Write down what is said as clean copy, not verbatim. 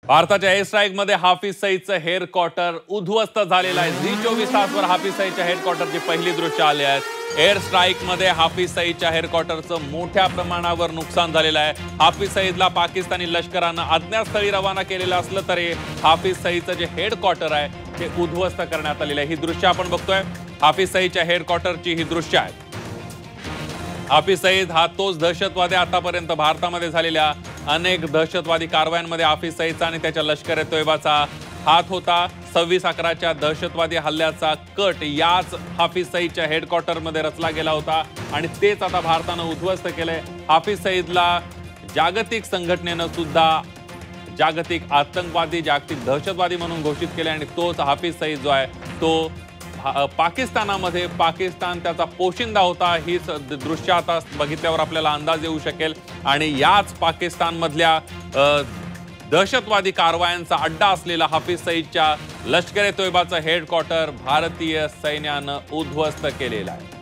भारताच्या air स्ट्राईकमध्ये Hafiz सईदचं headquarter उद्ध्वस्त झालेलं आहे। झी 24 तासवर हाफिज सईदच्या हेडक्वार्टरची पहिली दृश्य आली आहेत। एअर स्ट्राईकमध्ये हाफिज सईदच्या हेडक्वार्टरचं मोठ्या प्रमाणावर नुकसान झालेलं आहे। हाफिज सईदला पाकिस्तानी लष्करानं अज्ञातस्थळी रवाना केलेलं असलं तरी हाफिज सईदचं जे हेडक्वार्टर आहे ते उद्ध्वस्त करण्यात आलेलं आहे। ही दृश्य आपण बघतोय, हाफिज सईदच्या हेडक्वार्टरची ही दृश्य आहेत। हाफिज सईद हा तोच दहशतवादी आतापर्यंत भारतामध्ये झालेल्या अनेक दहशतवादी कारवायांमध्ये हाफिज सईदचा आणि त्याच्या लष्कर-ए-तोयबाचा हात होता। 26/11च्या दहशतवादी हल्ल्याचा कट याच हाफिज सईदच्या हेडक्वार्टरमध्ये रचला गेला होता आणि तेच आता भारतानं उद्ध्वस्त केलंय। हाफिज सईदला जागतिक संघटनेनं सुद्धा जागतिक आतंकवादी, जागतिक दहशतवादी म्हणून घोषित केले आणि तोच हाफिज सईद जो आहे तो पाकिस्तानामध्ये पाकिस्तान त्याचा पोशिंदा होता। ही दृश्य आता बघितल्यावर आपल्याला अंदाज येऊ शकेल आणि याच पाकिस्तानमधल्या दहशतवादी कारवायांचा अड्डा असलेला हाफिज सईदच्या लष्कर-ए-तोयबाचं हेडक्वार्टर भारतीय सैन्यानं उद्ध्वस्त केलेलं आहे।